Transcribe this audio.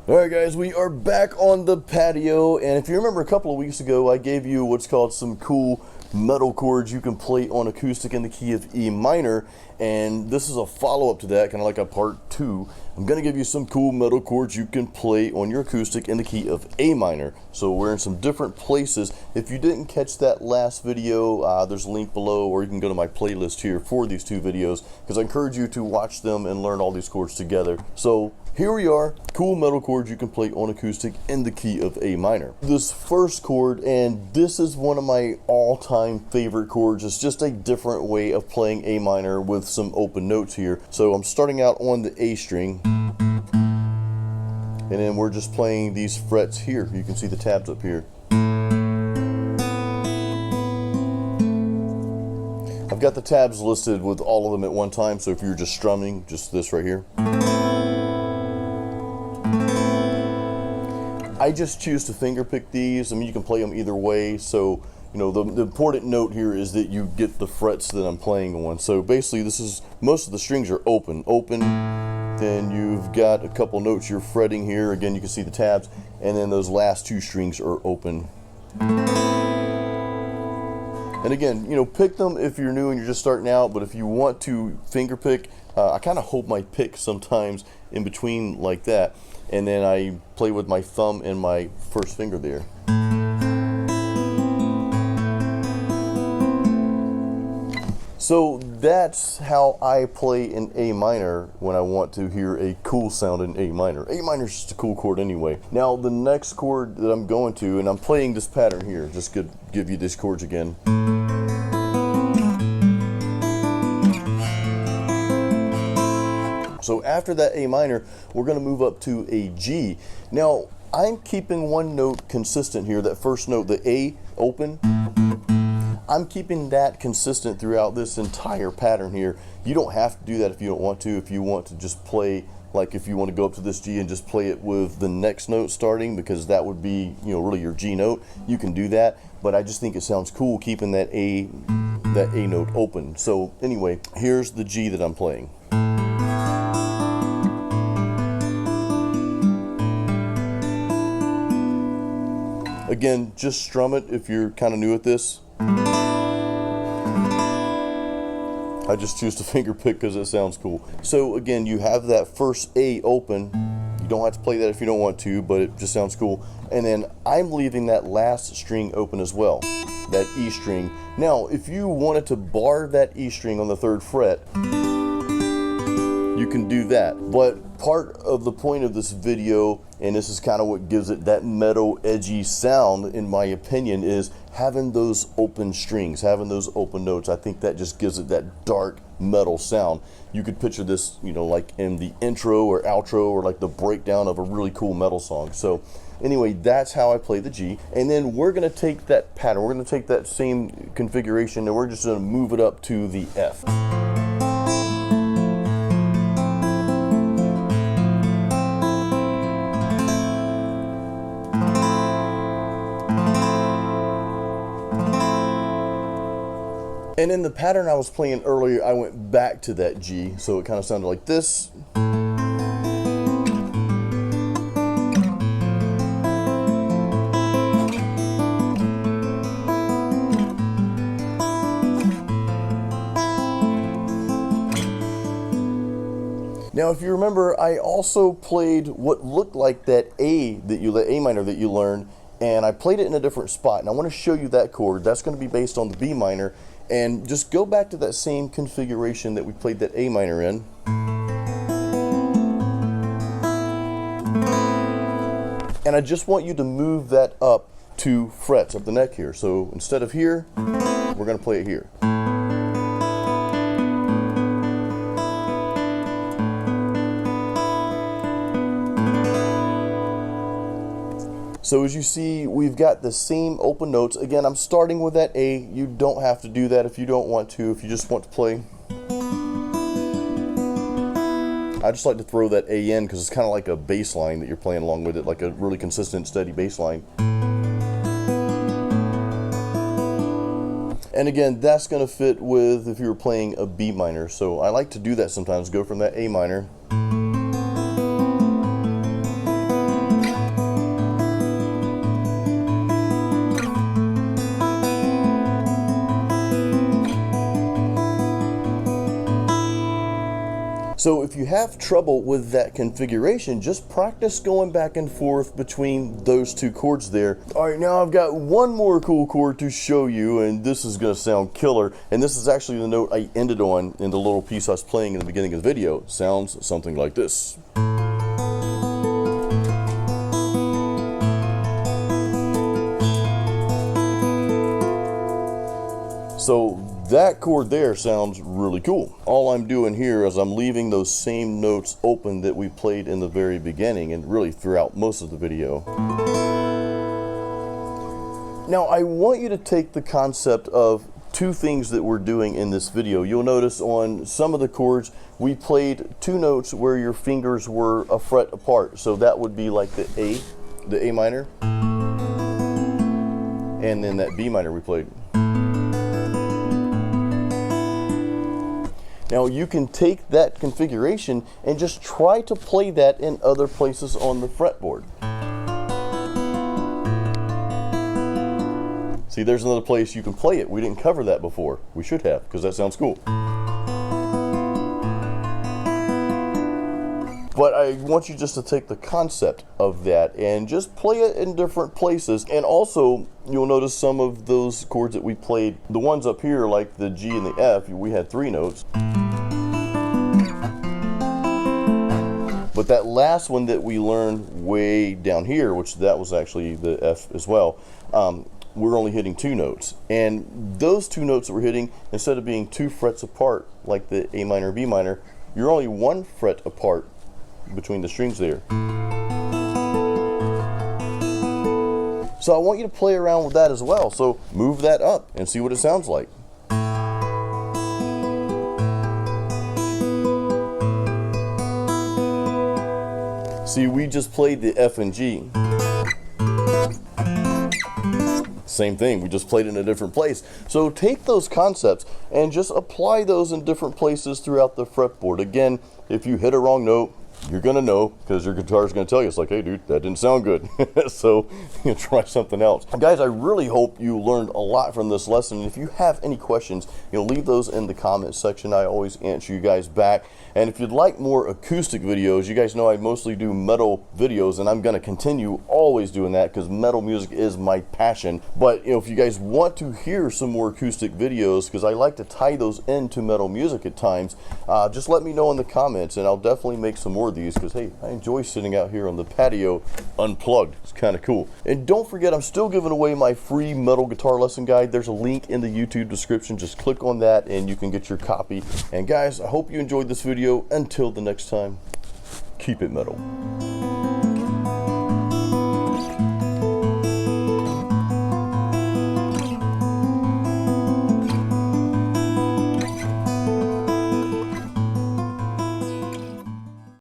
Alright guys, we are back on the patio, and if you remember a couple of weeks ago I gave you what's called some cool metal chords you can play on acoustic in the key of E minor, and this is a follow-up to that, kind of like a part 2. I'm going to give you some cool metal chords you can play on your acoustic in the key of A minor. So we're in some different places. If you didn't catch that last video, there's a link below, or you can go to my playlist here for these two videos, because I encourage you to watch them and learn all these chords together. So here we are, cool metal chords you can play on acoustic in the key of A minor. This first chord, and this is one of my all-time favorite chords, it's just a different way of playing A minor with some open notes here. So I'm starting out on the A string, and then we're just playing these frets here. You can see the tabs up here. I've got the tabs listed with all of them at one time, so if you're just strumming, just this right here. I just choose to finger pick these. I mean, you can play them either way. So, you know, the important note here is that you get the frets that I'm playing on. So basically, this is, most of the strings are open. Then you've got a couple notes you're fretting here. Again, you can see the tabs. And then those last two strings are open. And again, you know, pick them if you're new and you're just starting out. But if you want to finger pick, I kind of hold my pick sometimes in between like that. And then I play with my thumb and my first finger there. So that's how I play in A minor when I want to hear a cool sound in A minor. A minor is just a cool chord anyway. Now the next chord that I'm going to, and I'm playing this pattern here, just to give you these chords again. So after that A minor, we're going to move up to a G. Now, I'm keeping one note consistent here, that first note, the A open. I'm keeping that consistent throughout this entire pattern here. You don't have to do that if you don't want to. If you want to just play, like if you want to go up to this G and just play it with the next note starting, because that would be, you know, really your G note, you can do that. But I just think it sounds cool keeping that A note open. So anyway, here's the G that I'm playing. Again, just strum it if you're kind of new at this. I just choose to finger pick because it sounds cool. So again, you have that first A open. You don't have to play that if you don't want to, but it just sounds cool. And then I'm leaving that last string open as well, that E string. Now, if you wanted to bar that E string on the 3rd fret, you can do that. But part of the point of this video, and this is kind of what gives it that metal, edgy sound, in my opinion, is having those open strings, having those open notes. I think that just gives it that dark metal sound. You could picture this, you know, like in the intro or outro or like the breakdown of a really cool metal song. So anyway, that's how I play the G. And then we're going to take that pattern, we're going to take that same configuration, and we're just going to move it up to the F. And in the pattern I was playing earlier, I went back to that G, so it kind of sounded like this. Now, if you remember, I also played what looked like that A minor that you learned, and I played it in a different spot. And I want to show you that chord. That's going to be based on the B minor. And just go back to that same configuration that we played that A minor in. And I just want you to move that up 2 frets up the neck here. So instead of here, we're going to play it here. So as you see, we've got the same open notes. Again, I'm starting with that A. You don't have to do that if you don't want to, if you just want to play. I just like to throw that A in because it's kind of like a bass line that you're playing along with it, like a really consistent, steady bass line. And again, that's going to fit with if you were playing a B minor. So I like to do that sometimes, go from that A minor So if you have trouble with that configuration, just practice going back and forth between those two chords there. All right, now I've got one more cool chord to show you, and this is going to sound killer. And this is actually the note I ended on in the little piece I was playing in the beginning of the video. It sounds something like this. So that chord there sounds really cool. All I'm doing here is I'm leaving those same notes open that we played in the very beginning and really throughout most of the video. Now I want you to take the concept of two things that we're doing in this video. You'll notice on some of the chords we played two notes where your fingers were a fret apart. So that would be like the A minor, and then that B minor we played. Now you can take that configuration and just try to play that in other places on the fretboard. See, there's another place you can play it. We didn't cover that before. We should have, because that sounds cool. But I want you just to take the concept of that and just play it in different places. And also, you'll notice some of those chords that we played, the ones up here like the G and the F, we had three notes. But that last one that we learned way down here, which that was actually the F as well, we're only hitting two notes. And those two notes that we're hitting, instead of being two frets apart like the A minor, B minor, you're only one fret apart between the strings there. So I want you to play around with that as well. So move that up and see what it sounds like. See, we just played the F and G. Same thing, we just played it in a different place. So take those concepts and just apply those in different places throughout the fretboard. Again, if you hit a wrong note, you're gonna know, because your guitar is gonna tell you. It's like, hey dude, that didn't sound good. So you try something else. Guys, I really hope you learned a lot from this lesson. If you have any questions, leave those in the comment section. I always answer you guys back. And if you'd like more acoustic videos, you guys know I mostly do metal videos, and I'm gonna continue always doing that because metal music is my passion. But if you guys want to hear some more acoustic videos, because I like to tie those into metal music at times, just let me know in the comments, and I'll definitely make some more of these, because hey, I enjoy sitting out here on the patio unplugged. It's kind of cool. And don't forget, I'm still giving away my free metal guitar lesson guide. There's a link in the YouTube description. Just click on that and you can get your copy. And guys, I hope you enjoyed this video. Until the next time, keep it metal.